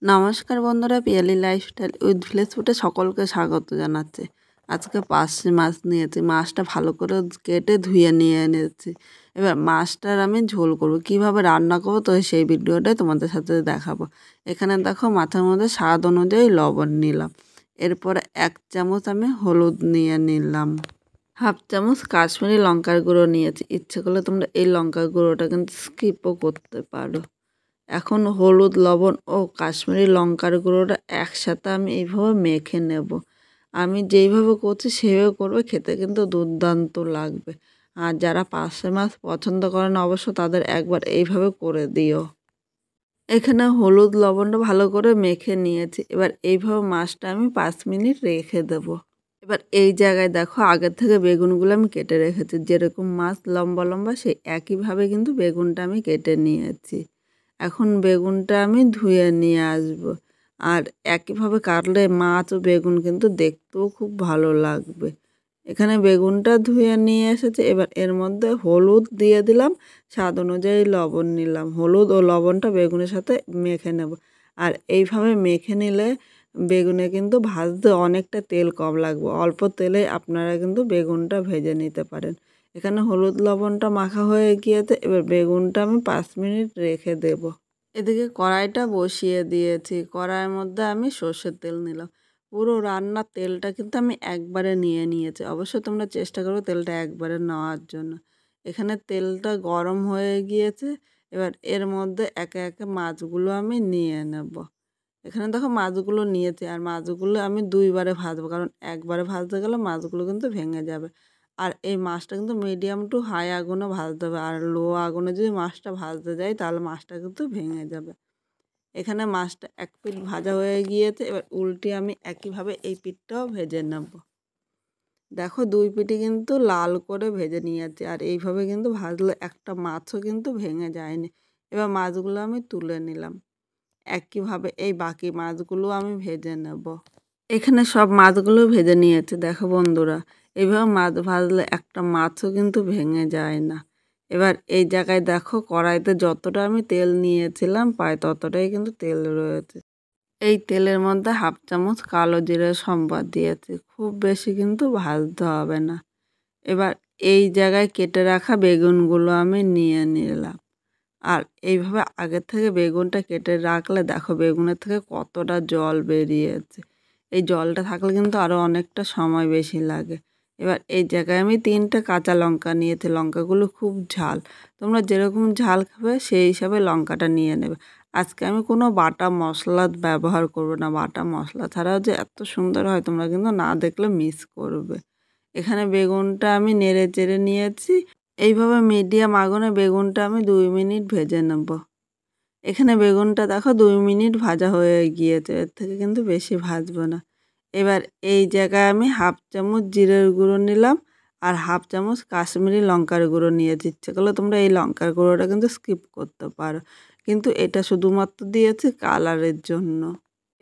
নমস্কার বন্ধুরা, Piyali lifestyle with village ফুডে সকলকে স্বাগত জানাচ্ছি। আজকে পার্শে মাছ নিয়েছি। মাছটা ভালো করে কেটে ধুয়ে নিয়ে এনেছি। এবার মাছটার আমি ঝোল করব, কিভাবে রান্না করবো তো সেই ভিডিওটাই তোমাদের সাথে দেখাবো। এখানে দেখো মাছের মধ্যে স্বাদ অনুযায়ী লবণ নিলাম। এরপরে 1 চামচ আমি হলুদ নিয়ে নিলাম। হাফ চামচ কাশ্মীরি লঙ্কার গুঁড়ো নিয়েছি। ইচ্ছে করলে তোমরা এই লঙ্কার গুঁড়োটা কিন্তু স্কিপও করতে পারো। এখন হলুদ, লবণ ও কাশ্মীরি লঙ্কার গুঁড়োটা একসাথে আমি এইভাবে মেখে নেব। আমি যেইভাবে করছি সেইভাবে করবে, খেতে কিন্তু দুর্দান্ত লাগবে। আর যারা পার্শে মাছ পছন্দ করে না অবশ্য তাদের একবার এইভাবে করে দিও। এখানে হলুদ লবণটা ভালো করে মেখে নিয়েছি। এবার এইভাবে মাছটা আমি 5 মিনিট রেখে দেব। এবার এই জায়গায় দেখো আগের থেকে বেগুনগুলো আমি কেটে রেখেছি। যেরকম মাছ লম্বা লম্বা সেই একইভাবে কিন্তু বেগুনটা আমি কেটে নিয়েছি। এখন বেগুনটা আমি ধুয়ে নিয়ে আসব। আর একইভাবে কাটলে মাছ ও বেগুন কিন্তু দেখতেও খুব ভালো লাগবে। এখানে বেগুনটা ধুয়ে নিয়ে এসেছে। এবার এর মধ্যে হলুদ দিয়ে দিলাম, স্বাদ অনুযায়ী লবণ নিলাম। হলুদ ও লবণটা বেগুনের সাথে মেখে নেব। আর এইভাবে মেখে নিলে বেগুনে কিন্তু ভাজতে অনেকটা তেল কম লাগবে। অল্প তেলে আপনারা কিন্তু বেগুনটা ভেজে নিতে পারেন। এখানে হলুদ লবণটা মাখা হয়ে গিয়েছে। এবার বেগুনটা আমি 5 মিনিট রেখে দেব। এদিকে কড়াইটা বসিয়ে দিয়েছি। কড়াইয়ের মধ্যে আমি সর্ষের তেল নিলাম। পুরো রান্নার তেলটা কিন্তু আমি একবারে নিয়ে নিয়েছি। অবশ্যই তোমরা চেষ্টা করো তেলটা একবারে নেওয়ার জন্য। এখানে তেলটা গরম হয়ে গিয়েছে। এবার এর মধ্যে একে একে মাছগুলো আমি নিয়ে নেব। এখানে দেখো মাছগুলো নিয়েছি। আর মাছগুলো আমি 2 বারে ভাজবো, কারণ একবারে ভাজতে গেলে মাছগুলো কিন্তু ভেঙে যাবে। আর এই মাছটা কিন্তু মিডিয়াম টু হাই আগুনে ভাজতে হবে। আর লো আগুনে যদি মাছটা ভাজতে যাই তাহলে মাছটা কিন্তু ভেঙে যাবে। এখানে মাছটা 1 পিঠ ভাজা হয়ে গিয়েছে। এবার উল্টে আমি একইভাবে এই পিঠটাও ভেজে নেব। দেখো 2 পিঠই কিন্তু লাল করে ভেজে নিয়েছি। আর এইভাবে কিন্তু ভাজলে একটা মাছও কিন্তু ভেঙে যায়নি। এবার মাছগুলো আমি তুলে নিলাম। একইভাবে এই বাকি মাছগুলো আমি ভেজে নেব। এখানে সব মাছগুলো ভেজে নিয়েছি। দেখো বন্ধুরা, এইভাবে মাছ ভাজলে একটা মাছও কিন্তু ভেঙে যায় না। এবার এই জায়গায় দেখো কড়াইতে যতটা আমি তেল নিয়েছিলাম প্রায় ততটাই কিন্তু তেল রয়েছে। এই তেলের মধ্যে হাফ চামচ কালো জিরে সম্বাদ দিয়েছি। খুব বেশি কিন্তু ভাজতে হবে না। এবার এই জায়গায় কেটে রাখা বেগুনগুলো আমি নিয়ে নিলাম। আর এইভাবে আগের থেকে বেগুনটা কেটে রাখলে দেখো বেগুনের থেকে কতটা জল বেরিয়েছে। এই জলটা থাকলে কিন্তু আরও অনেকটা সময় বেশি লাগে। এবার এই জায়গায় আমি 3টে কাঁচা লঙ্কা নিয়েছি। লঙ্কাগুলো খুব ঝাল। তোমরা যেরকম ঝাল খাবে সেই হিসাবে লঙ্কাটা নিয়ে নেবে। আজকে আমি কোনো বাটা মশলা ব্যবহার করব না। বাটা মশলা ছাড়াও যে এত সুন্দর হয় তোমরা কিন্তু না দেখলে মিস করবে। এখানে বেগুনটা আমি নেড়ে চেড়ে নিয়েছি। এইভাবে মিডিয়াম আগুনে বেগুনটা আমি 2 মিনিট ভেজে নেব। এখানে বেগুনটা দেখো 2 মিনিট ভাজা হয়ে গিয়েছে। এর থেকে কিন্তু বেশি ভাজবো না। এবার এই জায়গায় আমি হাফ চামচ জিরের গুঁড়ো নিলাম। আর হাফ চামচ কাশ্মীরি লঙ্কার গুঁড়ো নিয়েছি। ইচ্ছে করলে তোমরা এই লঙ্কার গুঁড়োটা কিন্তু স্কিপ করতে পারো, কিন্তু এটা শুধুমাত্র দিয়েছি কালারের জন্য।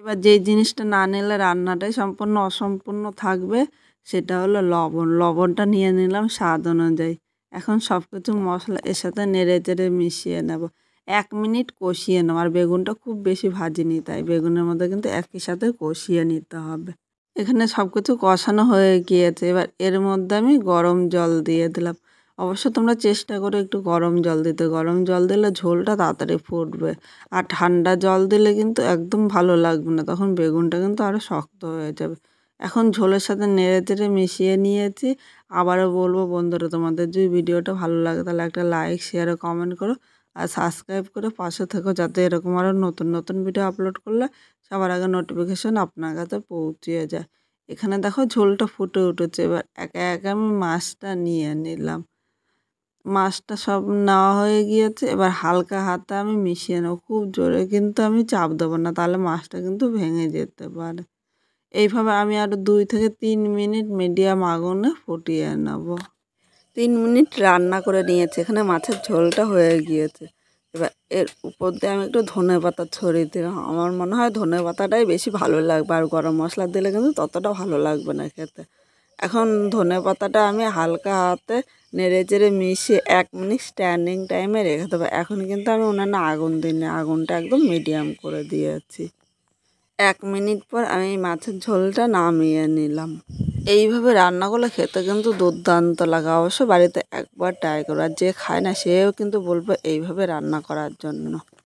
এবার যেই জিনিসটা না নিলে রান্নাটাই সম্পূর্ণ অসম্পূর্ণ থাকবে সেটা হলো লবণ। লবণটা নিয়ে নিলাম স্বাদ অনুযায়ী। এখন সব কিছু মশলা এর সাথে নেড়ে চেড়ে মিশিয়ে নেব। 1 মিনিট কষিয়ে নেব। আর বেগুনটা খুব বেশি ভাজিনি, তাই বেগুনের মধ্যে কিন্তু একই সাথে কষিয়ে নিতে হবে। এখানে সব কিছু কষানো হয়ে গিয়েছে। এবার এর মধ্যে আমি গরম জল দিয়ে দিলাম। অবশ্য তোমরা চেষ্টা করো একটু গরম জল দিতে। গরম জল দিলে ঝোলটা তাড়াতাড়ি ফুটবে। আর ঠান্ডা জল দিলে কিন্তু একদম ভালো লাগবে না, তখন বেগুনটা কিন্তু আরও শক্ত হয়ে যাবে। এখন ঝোলের সাথে নেড়ে চেড়ে মিশিয়ে নিয়েছি। আবারও বলবো বন্ধুরা, তোমাদের যদি ভিডিওটা ভালো লাগে তাহলে একটা লাইক, শেয়ার ও কমেন্ট করো। আর সাবস্ক্রাইব করে পাশে থেকো, যাতে এরকম আরও নতুন নতুন ভিডিও আপলোড করলে সবার আগে নোটিফিকেশন আপনার কাছে পৌঁছে যায়। এখানে দেখো ঝোলটা ফুটে উঠেছে। এবার একে একে আমি মাছটা নিয়ে নিলাম। মাছটা সব নেওয়া হয়ে গিয়েছে। এবার হালকা হাতে আমি মিশিয়ে নেব। খুব জোরে কিন্তু আমি চাপ দেবো না, তাহলে মাছটা কিন্তু ভেঙে যেতে পারে। এইভাবে আমি আরও 2 থেকে 3 মিনিট মিডিয়াম আগুনে ফুটিয়ে নেব। 3 মিনিট রান্না করে নিয়েছি। এখানে মাছের ঝোলটা হয়ে গিয়েছে। এবার এর উপর দিয়ে আমি একটু ধনেপাতা ছড়িয়ে দিলাম। আমার মনে হয় ধনেপাতাটাই বেশি ভালো লাগবে। আর গরম মশলা দিলে কিন্তু ততটা ভালো লাগবে না খেতে। এখন ধনেপাতাটা আমি হালকা হাতে নেড়ে চেড়ে মিশিয়ে 1 মিনিট স্ট্যান্ডিং টাইমে রেখে দেবো। এখন কিন্তু আমি উনানে আগুন দিইনি, আগুনটা একদম মিডিয়াম করে দিয়েছি। 1 মিনিট পর আমি মাছের ঝোলটা নামিয়ে নিলাম। এইভাবে রান্না করলে খেতে কিন্তু দুর্দান্ত লাগে। অবশ্য বাড়িতে একবার ট্রাই করো, আর যে খায় না সেও কিন্তু বলবে এইভাবে রান্না করার জন্য।